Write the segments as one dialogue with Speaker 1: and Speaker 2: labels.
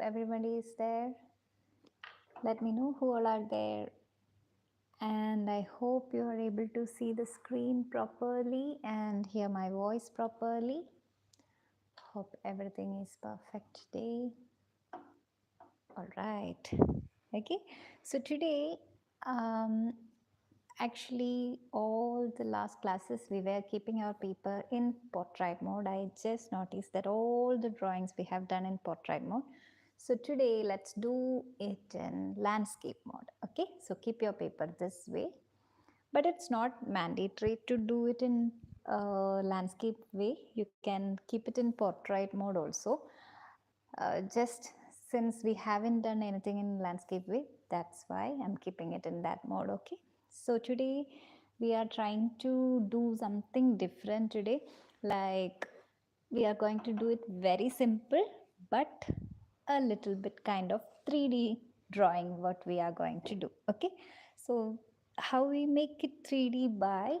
Speaker 1: everybody is there. Let me know who all are there. And I hope you are able to see the screen properly and hear my voice properly. Hope everything is perfect today. All right. Okay. So today, um, actually, all the last classes we were keeping our paper in portrait mode. I just noticed that all the drawings we have done in portrait mode. So today, let's do it in landscape mode. Okay. So keep your paper this way, but it's not mandatory to do it in landscape way. You can keep it in portrait mode also. Just since we haven't done anything in landscape way, that's why I'm keeping it in that mode. Okay. So today we are trying to do something different today. Like we are going to do it very simple, but a little bit kind of 3D drawing what we are going to do. Okay. So how we make it 3D by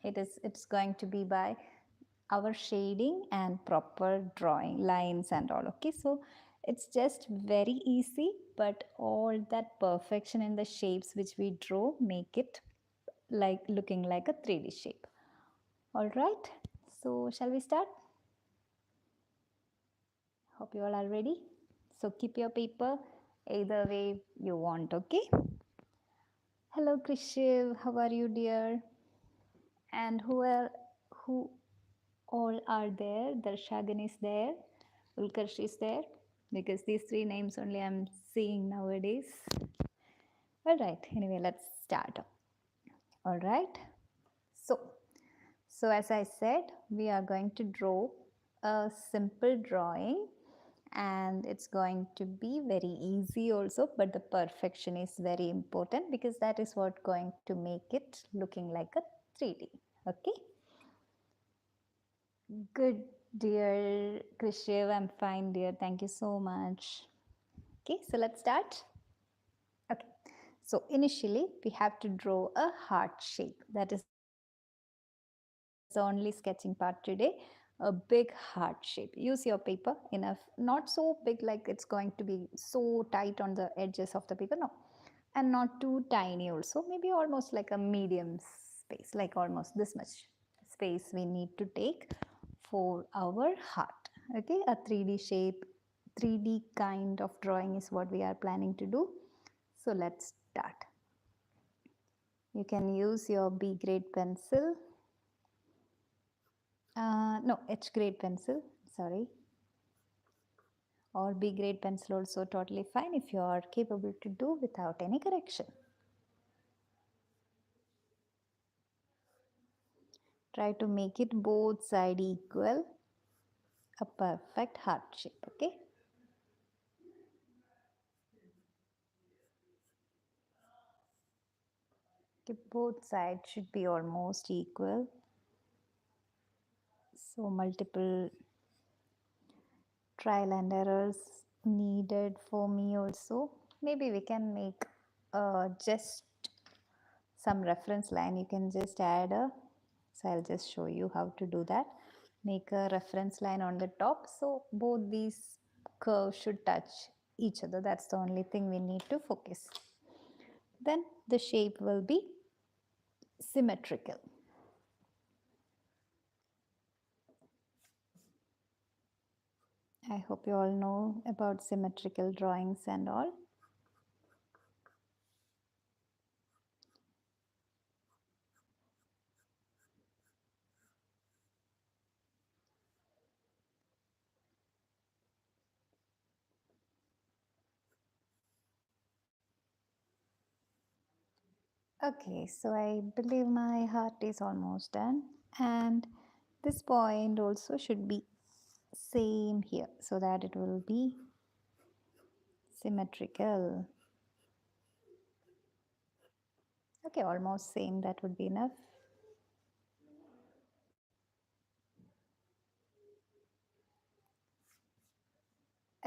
Speaker 1: it's going to be by our shading and proper drawing lines and all. Okay, so it's just very easy, but all that perfection in the shapes which we draw make it like looking like a 3D shape. All right, so shall we start? Hope you all are ready. So keep your paper either way you want. Okay. Hello Krishiv, how are you dear? And who all are there? Darshagan is there, Ulkarsh is there, because these three names only I'm seeing nowadays. All right, anyway, let's start. All right, so as I said, we are going to draw a simple drawing, and it's going to be very easy also, but the perfection is very important because that is what going to make it looking like a 3D. Okay. Good, dear Krishiv. I'm fine, dear. Thank you so much. Okay, so let's start. Okay, so initially we have to draw a heart shape. That is the only sketching part today. A big heart shape. Use your paper enough, not so big like it's going to be so tight on the edges of the paper, no, and not too tiny also. Maybe almost like a medium space, like almost this much space we need to take for our heart. Okay, a 3D shape, 3D kind of drawing is what we are planning to do. So let's start. You can use your B grade pencil. No, H grade pencil, sorry. Or B grade pencil also totally fine if you are capable to do without any correction. Try to make it both side equal, a perfect heart shape, okay? Okay, both sides should be almost equal. So multiple trial and errors needed for me also. Maybe we can make just some reference line. You can just add a, so I'll just show you how to do that. Make a reference line on the top, so both these curves should touch each other. That's the only thing we need to focus. Then the shape will be symmetrical. I hope you all know about symmetrical drawings and all. Okay, so I believe my heart is almost done, and this point also should be same here so that it will be symmetrical. Okay, almost same, that would be enough.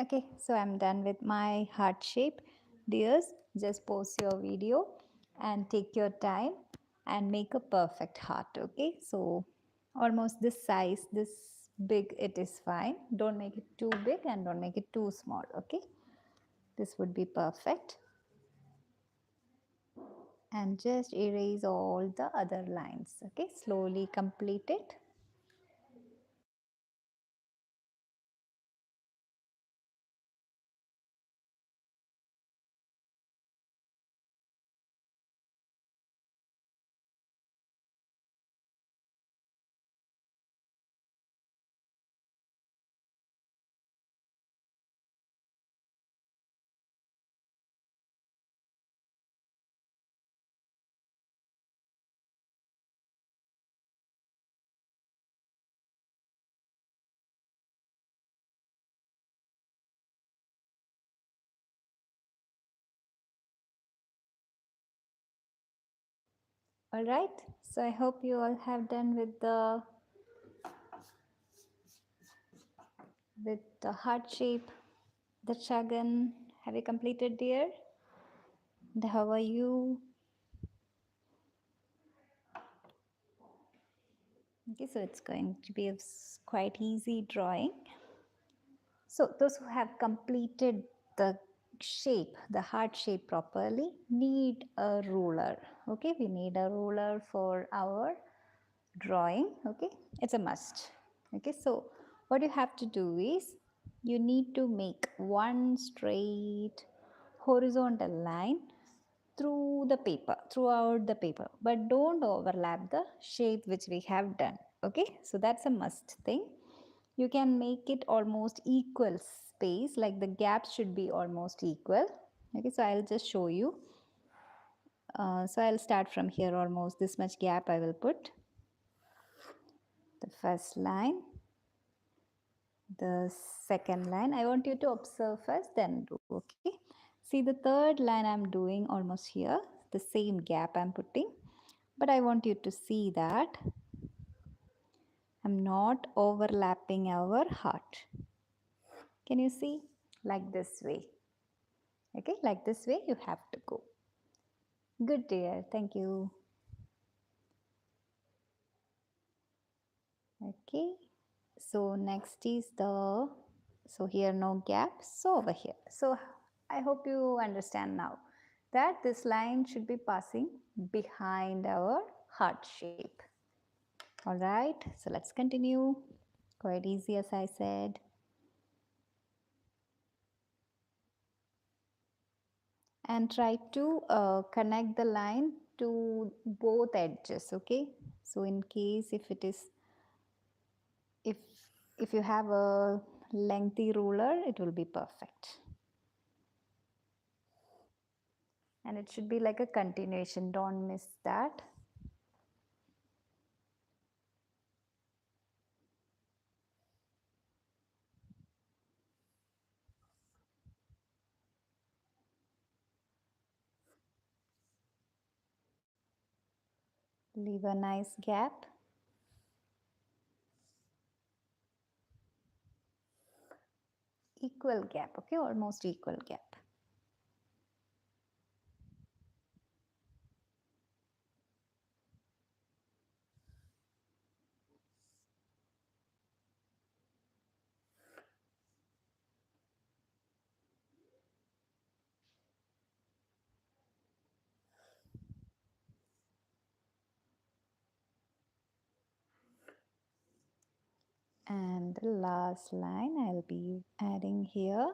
Speaker 1: Okay, so I'm done with my heart shape. Dears, just pause your video and take your time and make a perfect heart. Okay, so almost this size, this big it is fine. Don't make it too big and don't make it too small, okay? This would be perfect. And just erase all the other lines, okay? Slowly complete it. All right, so I hope you all have done with the heart shape, the chagan. Have you completed, dear? And how are you? Okay, so it's going to be a quite easy drawing. So those who have completed the shape, the heart shape properly, need a ruler. Okay, we need a ruler for our drawing. Okay, it's a must. Okay, so what you have to do is you need to make one straight horizontal line throughout the paper, but don't overlap the shape which we have done. Okay, so that's a must thing. You can make it almost equal space, like the gaps should be almost equal. Okay, so I'll just show you. So I'll start from here, almost this much gap I will put. The first line, the second line. I want you to observe first, then do. Okay, see the third line I'm doing almost here, the same gap I'm putting, but I want you to see that I'm not overlapping our heart. Can you see? Like this way. Okay, like this way you have to go. Good, dear. Thank you. Okay, so next is so here no gap, so over here. So I hope you understand now that this line should be passing behind our heart shape. All right, so let's continue. Quite easy, as I said. And try to connect the line to both edges. Okay, so in case if it is if if you have a lengthy ruler, it will be perfect. And it should be like a continuation, don't miss that. Leave a nice gap. Equal gap, okay, almost equal gap. And the last line I'll be adding here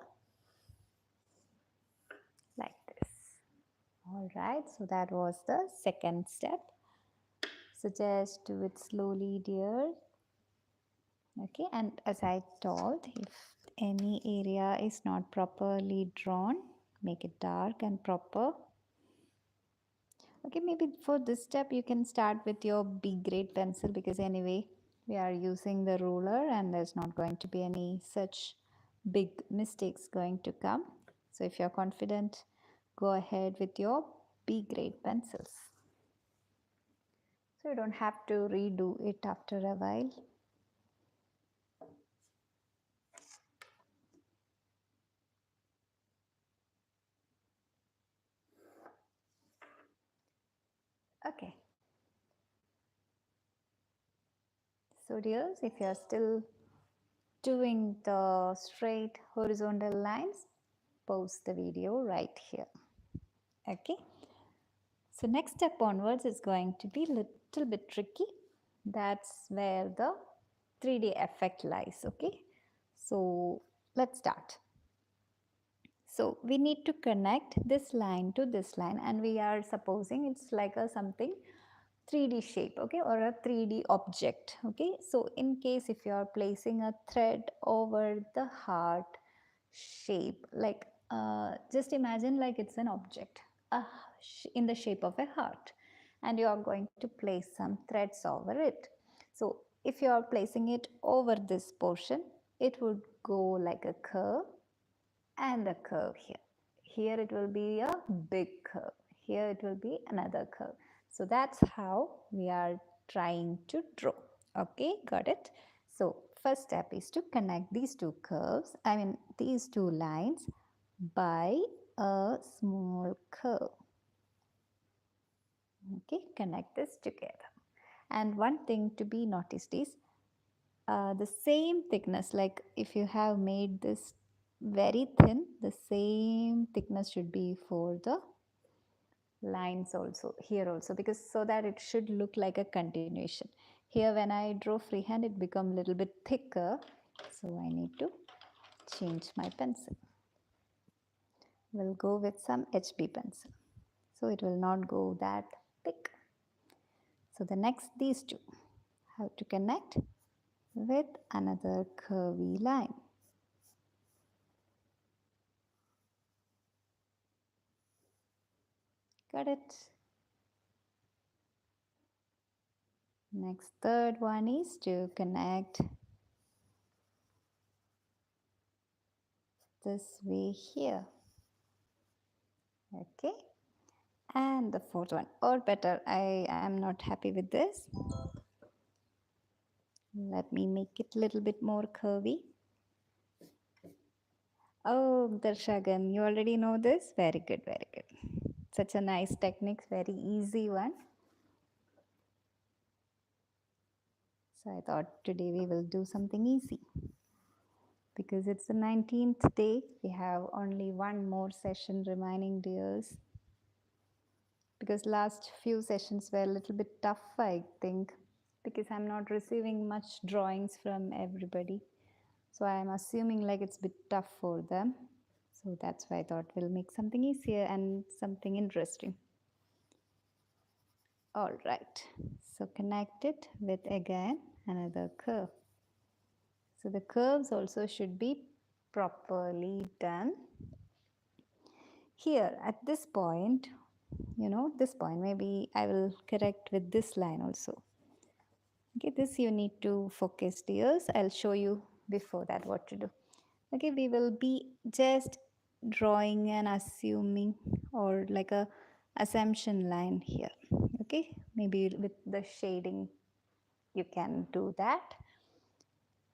Speaker 1: like this. All right, so that was the second step. So just do it slowly, dear. Okay, and as I told, if any area is not properly drawn, make it dark and proper. Okay, maybe for this step you can start with your B grade pencil, because anyway we are using the ruler and there's not going to be any such big mistakes going to come. So if you're confident, go ahead with your B grade pencils. So you don't have to redo it after a while. Okay. So dears, if you are still doing the straight horizontal lines, pause the video right here. Okay. So next step onwards is going to be little bit tricky. That's where the 3D effect lies. Okay. So let's start. So we need to connect this line to this line, and we are supposing it's like a something 3D shape, okay, or a 3D object, okay. So in case if you are placing a thread over the heart shape, like just imagine like it's an object in the shape of a heart, and you are going to place some threads over it. So if you are placing it over this portion, it would go like a curve and a curve here. Here it will be a big curve. Here it will be another curve. So that's how we are trying to draw. Okay, got it? So first step is to connect these two curves, these two lines by a small curve. Okay, connect this together. And one thing to be noticed is the same thickness, like if you have made this very thin, the same thickness should be for the lines also, here also, because so that it should look like a continuation. Here when I draw freehand, it become a little bit thicker, so I need to change my pencil. We'll go with some HB pencil, so it will not go that thick. So the next, these two have to connect with another curvy line. Got it? Next, third one is to connect this way here. Okay. And the fourth one, or better, I am not happy with this. Let me make it a little bit more curvy. Oh, Darshagan, you already know this? Very good, very good. Such a nice technique, very easy one. So I thought today we will do something easy. Because it's the 19th day, we have only one more session remaining, dears. Because last few sessions were a little bit tough, I think, because I'm not receiving much drawings from everybody. So I'm assuming like it's a bit tough for them. So that's why I thought we'll make something easier and something interesting. All right, so connect it with again another curve. So the curves also should be properly done. Here at this point, this point, maybe I will correct with this line also. Okay, this you need to focus, dears. I'll show you before that what to do. Okay, we will be just drawing and assuming, or like a assumption line here. Okay, maybe with the shading you can do that.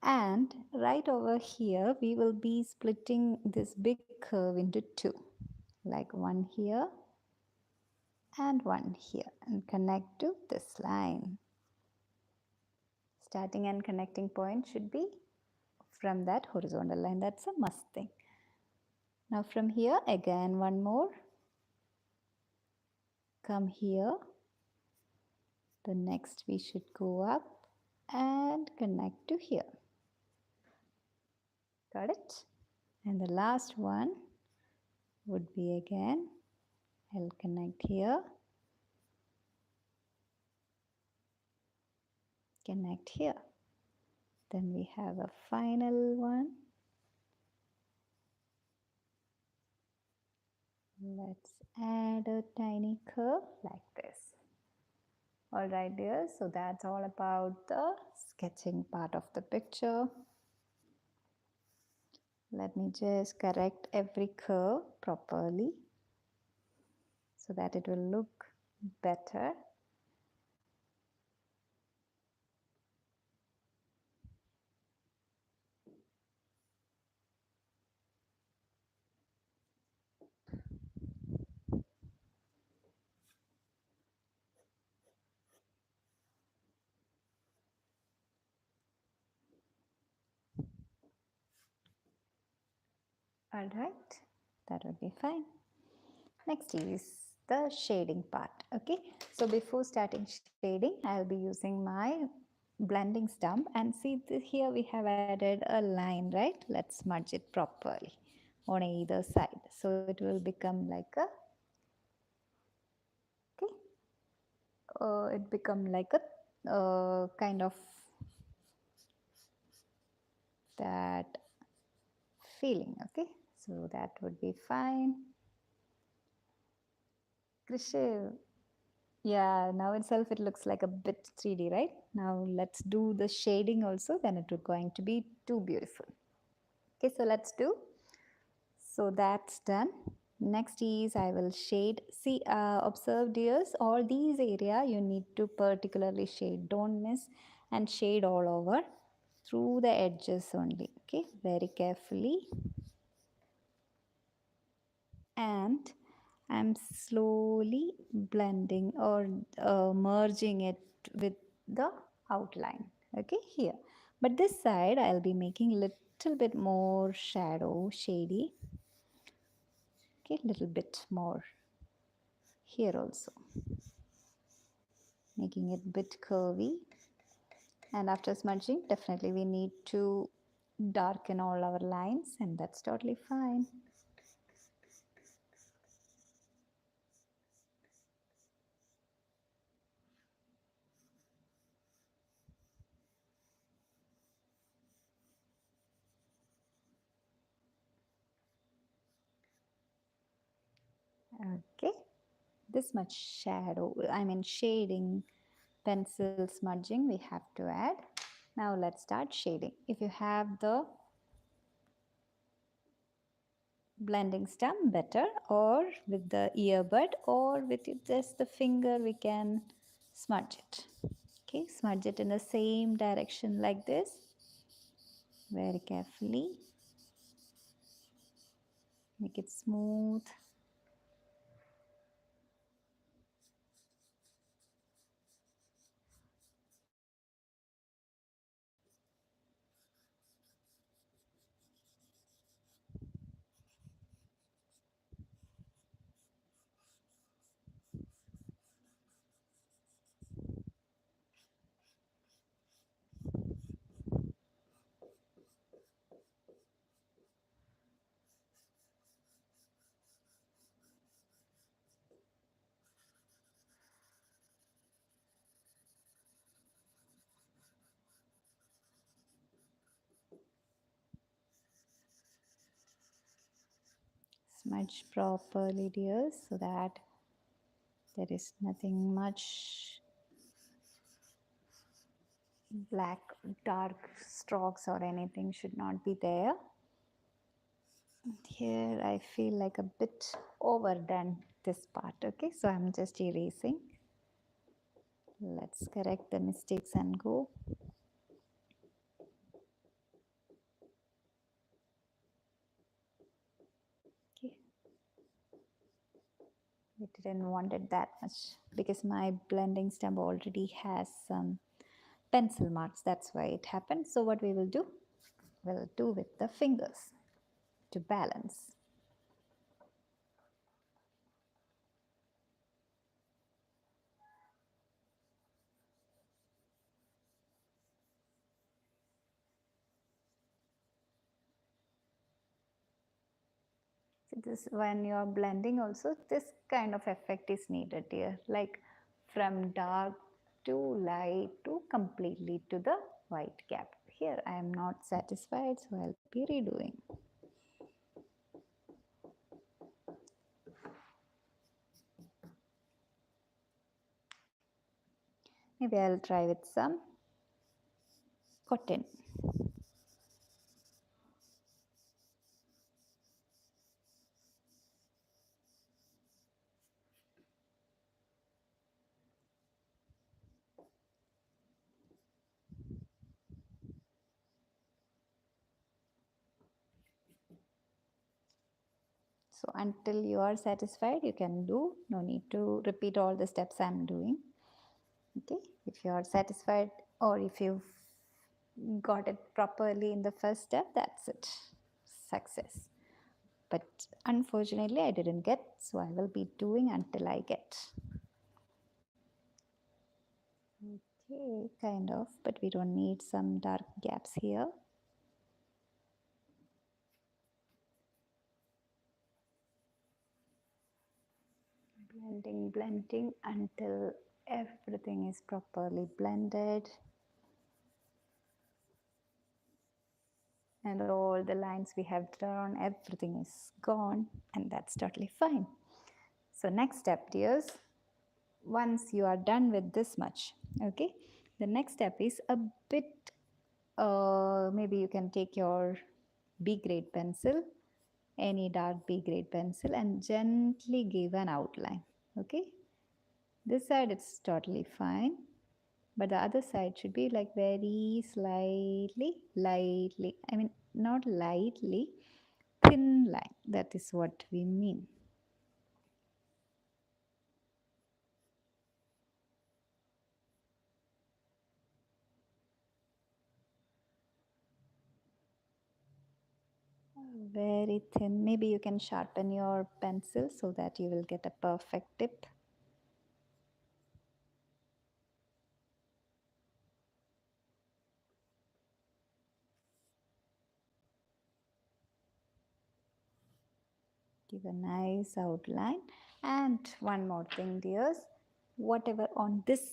Speaker 1: And right over here we will be splitting this big curve into two, like one here and one here, and connect to this line. Starting and connecting point should be from that horizontal line. That's a must thing. Now from here again one more, come here. The next we should go up and connect to here. Got it? And the last one would be again, I'll connect here, connect here. Then we have a final one. Let's add a tiny curve like this. All right, dear. So that's all about the sketching part of the picture. Let me just correct every curve properly so that it will look better. All right, that would be fine. Next is the shading part. Okay, so before starting shading, I'll be using my blending stump, and see here we have added a line, right? Let's smudge it properly on either side, so it will become like a, okay, it become like a kind of that feeling. Okay, so that would be fine. Krishiv, yeah, now itself it looks like a bit 3D, right? Now let's do the shading also, then it is going to be too beautiful. Okay, so let's do. So that's done. Next is I will shade. See, observe dears, all these area you need to particularly shade. Don't miss, and shade all over through the edges only. Okay, very carefully. And I'm slowly blending or merging it with the outline. Okay, here. But this side I'll be making little bit more shadow, shady. Okay, little bit more here also. Making it bit curvy. And after smudging, definitely we need to darken all our lines, and that's totally fine. Okay, this much shadow, I mean shading, pencil smudging we have to add. Now let's start shading. If you have the blending stump, better, or with the earbud, or with just the finger we can smudge it. Okay, smudge it in the same direction like this, very carefully. Make it smooth. Smudge properly, dears, so that there is nothing much black dark strokes or anything should not be there. Here I feel like a bit overdone this part. Okay, so I'm just erasing. Let's correct the mistakes and go. Okay, we didn't want it that much because my blending stump already has some pencil marks, that's why it happened. So what we will do, we'll do with the fingers to balance. So this, when you're blending also, this kind of effect is needed here, like from dark to light to completely to the white gap. Here I am not satisfied, so I'll be redoing. Maybe I'll try with some cotton. So until you are satisfied, you can do, no need to repeat all the steps I'm doing. Okay, if you are satisfied or if you've got it properly in the first step, that's it, success. but unfortunately I didn't get, so I will be doing until I get. Okay, kind of, but we don't need some dark gaps here. Blending until everything is properly blended and all the lines we have drawn, everything is gone, and that's totally fine. So next step, dears, once you are done with this much, okay, the next step is a bit, maybe you can take your B grade pencil, any dark B grade pencil, and gently give an outline. Okay, this side it's totally fine, but the other side should be like very slightly, lightly, I mean not lightly, thin line. That is what we mean. Very thin. Maybe you can sharpen your pencil so that you will get a perfect tip. Give a nice outline. And one more thing, dears, whatever on this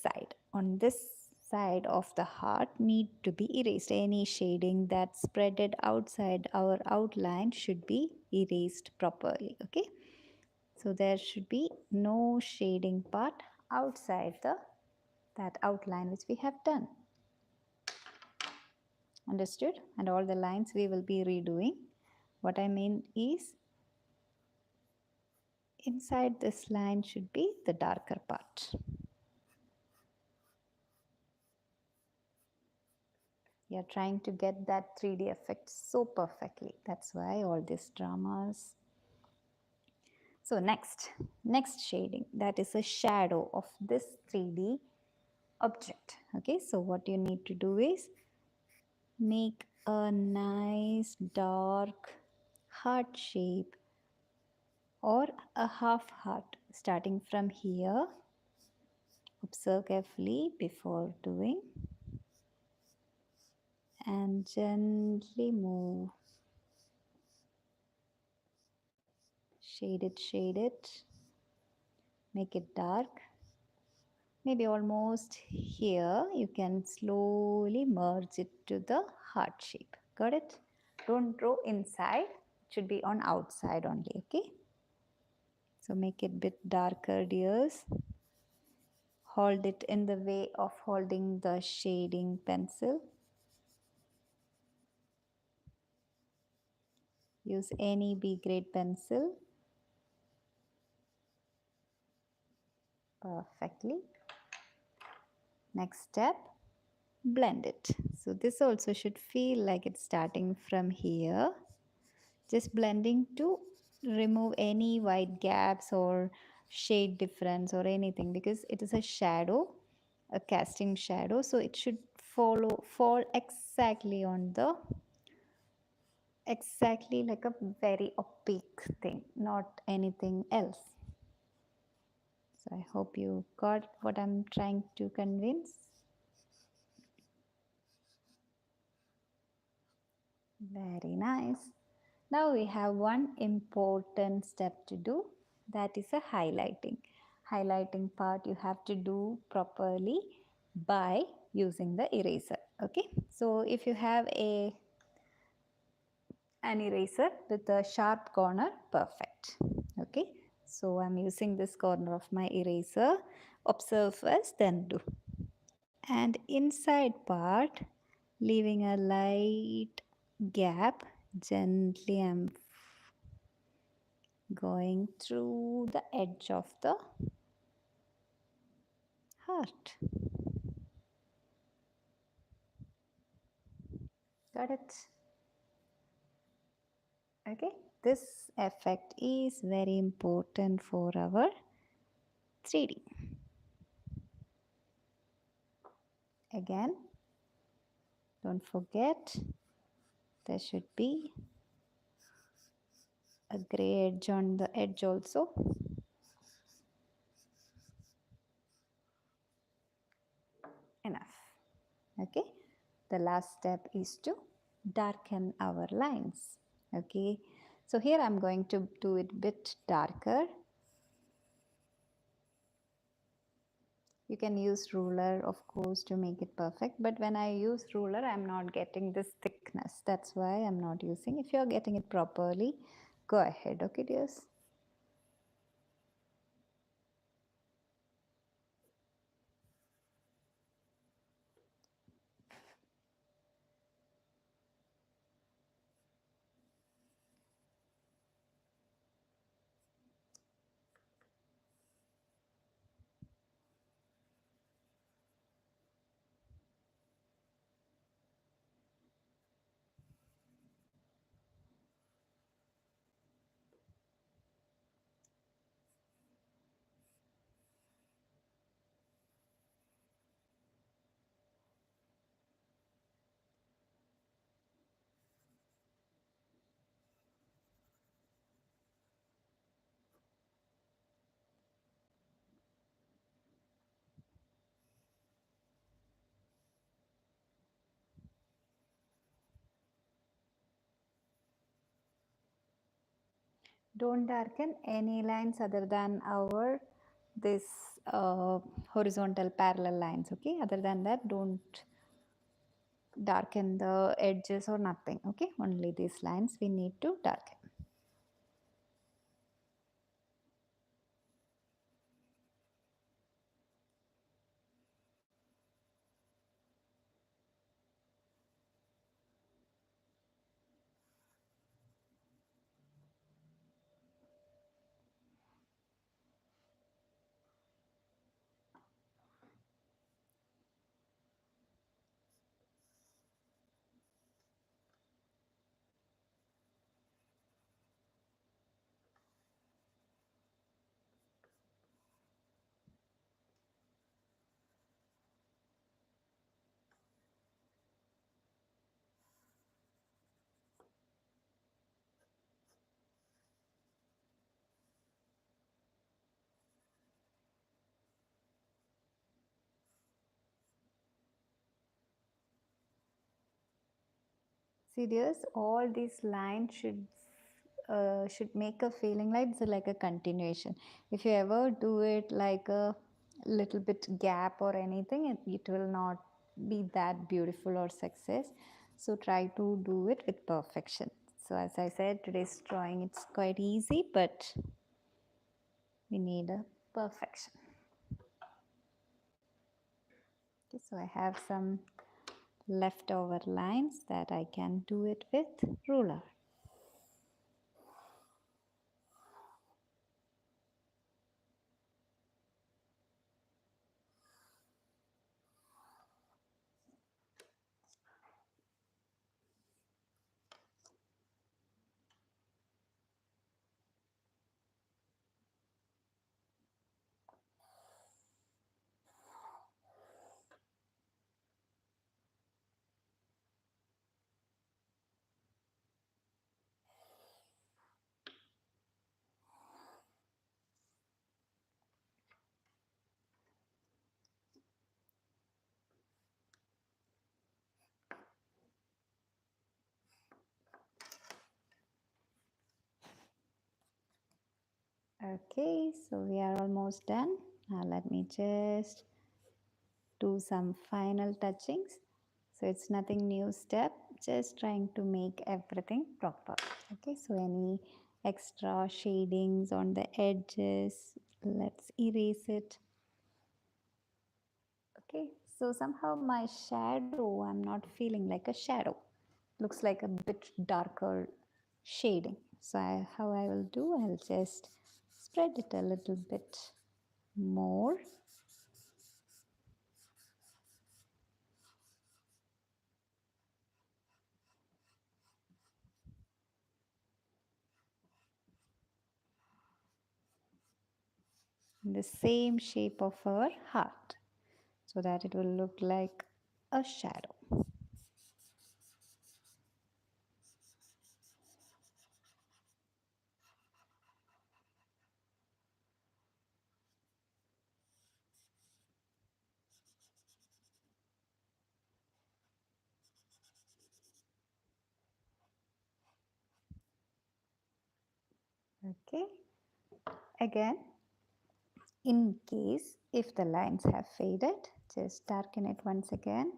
Speaker 1: side of the heart need to be erased. Any shading that spreaded outside our outline should be erased properly. Okay, so there should be no shading part outside that outline which we have done. Understood? And all the lines we will be redoing. What I mean is, inside this line should be the darker part. We are trying to get that 3D effect so perfectly. That's why all these dramas. So next shading, that is a shadow of this 3D object. Okay, so what you need to do is make a nice dark heart shape or a half heart starting from here. Observe carefully before doing and gently move. Shade it, make it dark. Maybe almost here, you can slowly merge it to the heart shape. Got it? Don't draw inside, it should be on outside only, okay? So make it bit darker, dears. Hold it in the way of holding the shading pencil. Use any B grade pencil. Perfectly. Next step, blend it. So this also should feel like it's starting from here. Just blending to remove any white gaps or shade difference or anything, because it is a shadow, a casting shadow, so it should fall exactly on the exactly like a very opaque thing, not anything else. So I hope you got what I'm trying to convince. Very nice. Now we have one important step to do, that is a highlighting. Highlighting part you have to do properly by using the eraser. Okay, so if you have an eraser with a sharp corner, perfect. Okay, so I'm using this corner of my eraser. Observe first, then do. And inside part, leaving a light gap, gently I'm going through the edge of the heart. Got it? Okay, this effect is very important for our 3D. Again, don't forget there should be a gray edge on the edge also. Enough. Okay, the last step is to darken our lines. Okay, so here I'm going to do it a bit darker. You can use ruler, of course, to make it perfect, but when I use ruler, I'm not getting this thickness. That's why I'm not using. If you're getting it properly, go ahead. Okay, dears. Don't darken any lines other than our this horizontal parallel lines. Okay, other than that, don't darken the edges or nothing. Okay, only these lines we need to darken. See, dears, all these lines should make a feeling like it's like a continuation. If you ever do it like a little bit gap or anything, it will not be that beautiful or success. So try to do it with perfection. So as I said, today's drawing it's quite easy, but we need a perfection. Okay, so I have some leftover lines that I can do it with ruler. Okay, so we are almost done. Now let me just do some final touchings. So it's nothing new step, just trying to make everything proper. Okay, so any extra shadings on the edges, let's erase it. Okay, so somehow my shadow, I'm not feeling like a shadow. Looks like a bit darker shading. So how I will do, I'll just spread it a little bit more. In the same shape of our heart so that it will look like a shadow. Okay. Again, in case if the lines have faded, just darken it once again.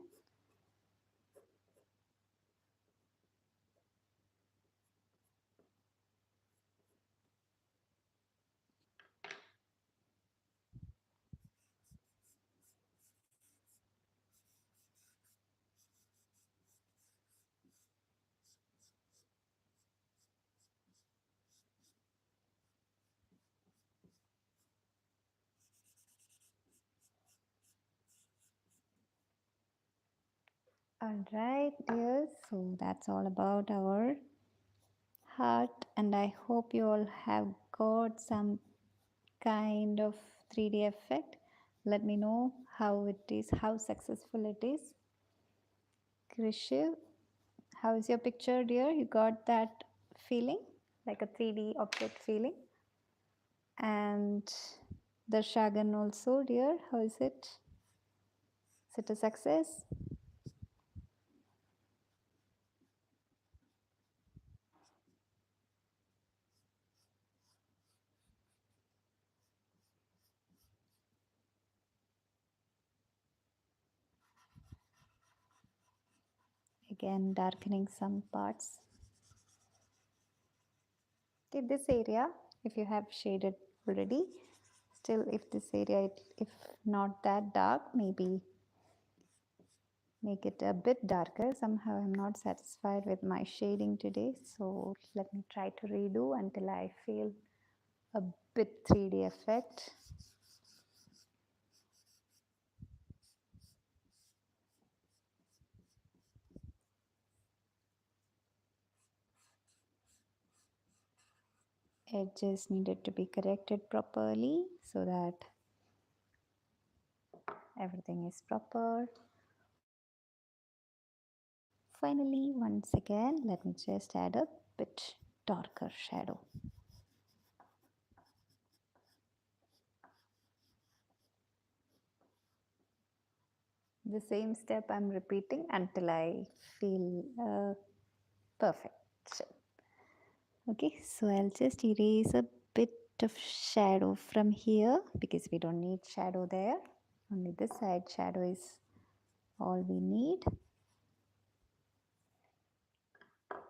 Speaker 1: All right, dears. So that's all about our heart, and I hope you all have got some kind of 3D effect. Let me know how it is, how successful it is. Krishiv, how is your picture, dear? You got that feeling, like a 3D object feeling? And the Shagan also, dear, how is it? Is it a success? Again, darkening some parts. Okay, this area, if you have shaded already, still if this area, if not that dark, maybe make it a bit darker. Somehow I'm not satisfied with my shading today, so let me try to redo until I feel a bit 3D effect. Edges needed to be corrected properly so that everything is proper. Finally, once again, let me just add a bit darker shadow. The same step I'm repeating until I feel perfect. Okay, so I'll just erase a bit of shadow from here because we don't need shadow there. Only this side shadow is all we need.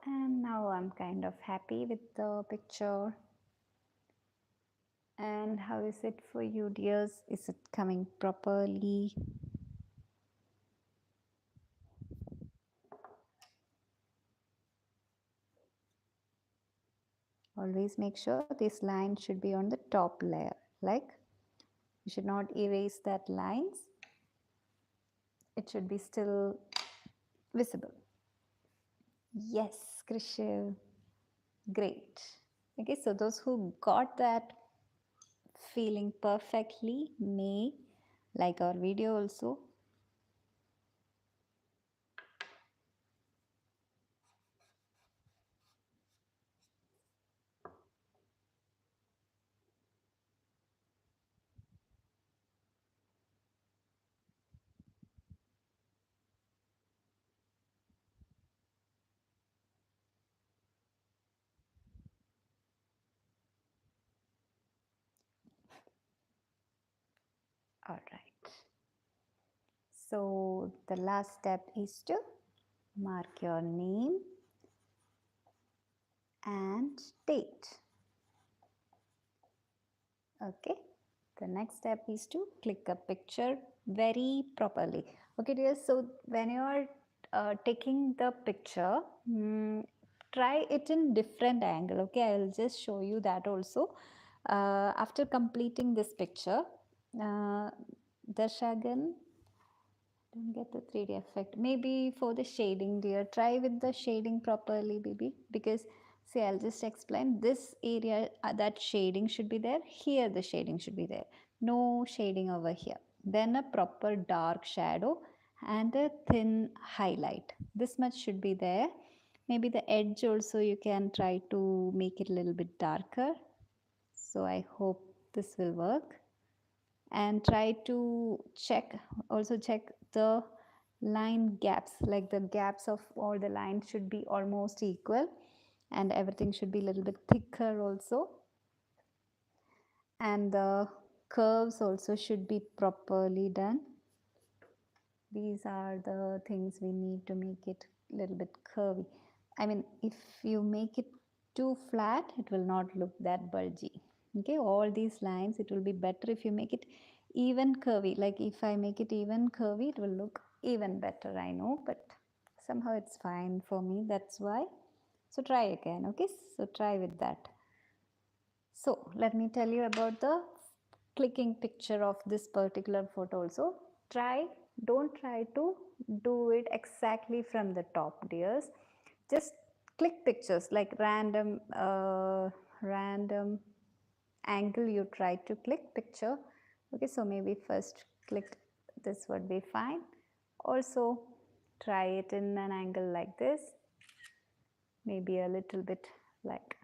Speaker 1: And now I'm kind of happy with the picture. And how is it for you, dears? Is it coming properly? Always make sure this line should be on the top layer. Like, you should not erase that lines. It should be still visible. Yes, Krishiv. Great. Okay, so those who got that feeling perfectly may like our video also. All right. So the last step is to mark your name and date. Okay. The next step is to click a picture very properly. Okay, dear. So when you are taking the picture, try it in different angle. Okay, I will just show you that also. After completing this picture, Darshagan, don't get the 3D effect. Maybe for the shading, dear, try with the shading properly, baby. Because, see, I'll just explain. This area, that shading should be there. Here, the shading should be there. No shading over here. Then a proper dark shadow and a thin highlight. This much should be there. Maybe the edge also you can try to make it a little bit darker. So I hope this will work. And try to check the line gaps, like the gaps of all the lines should be almost equal and everything should be a little bit thicker also. and the curves also should be properly done. These are the things we need to make it a little bit curvy. I mean, if you make it too flat, it will not look that bulgy. Okay, all these lines, it will be better if you make it even curvy. Like if I make it even curvy, it will look even better, I know, but somehow it's fine for me, that's why. So try again, okay? So try with that. So let me tell you about the clicking picture of this particular photo also. Don't try to do it exactly from the top, dears. Just click pictures like random angle you try to click picture. Okay, so maybe first click this would be fine. Also try it in an angle like this, maybe a little bit like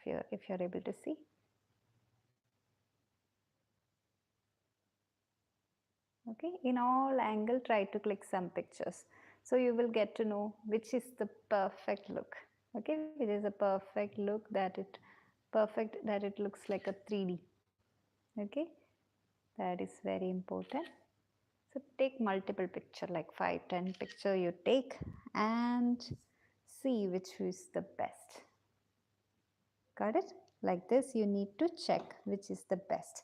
Speaker 1: if you're able to see. Okay, in all angle try to click some pictures, so you will get to know which is the perfect look. Okay, it is a perfect look that it looks like a 3D. Okay, that is very important. So take multiple picture, like 5-10 picture you take, and see which is the best. Got it? Like this you need to check which is the best,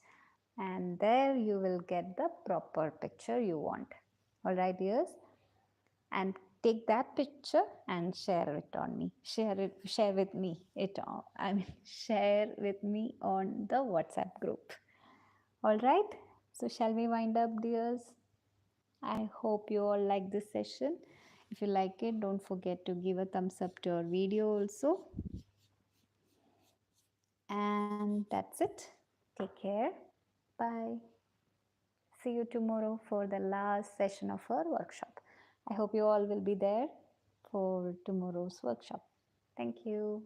Speaker 1: and there you will get the proper picture you want. All right, dears, and take that picture and share it on me. Share with me it on, I mean share with me on the WhatsApp group. All right, so shall we wind up, dears? I hope you all like this session. If you like it, don't forget to give a thumbs up to our video also. And that's it. Take care. Bye. See you tomorrow for the last session of our workshop. I hope you all will be there for tomorrow's workshop. Thank you.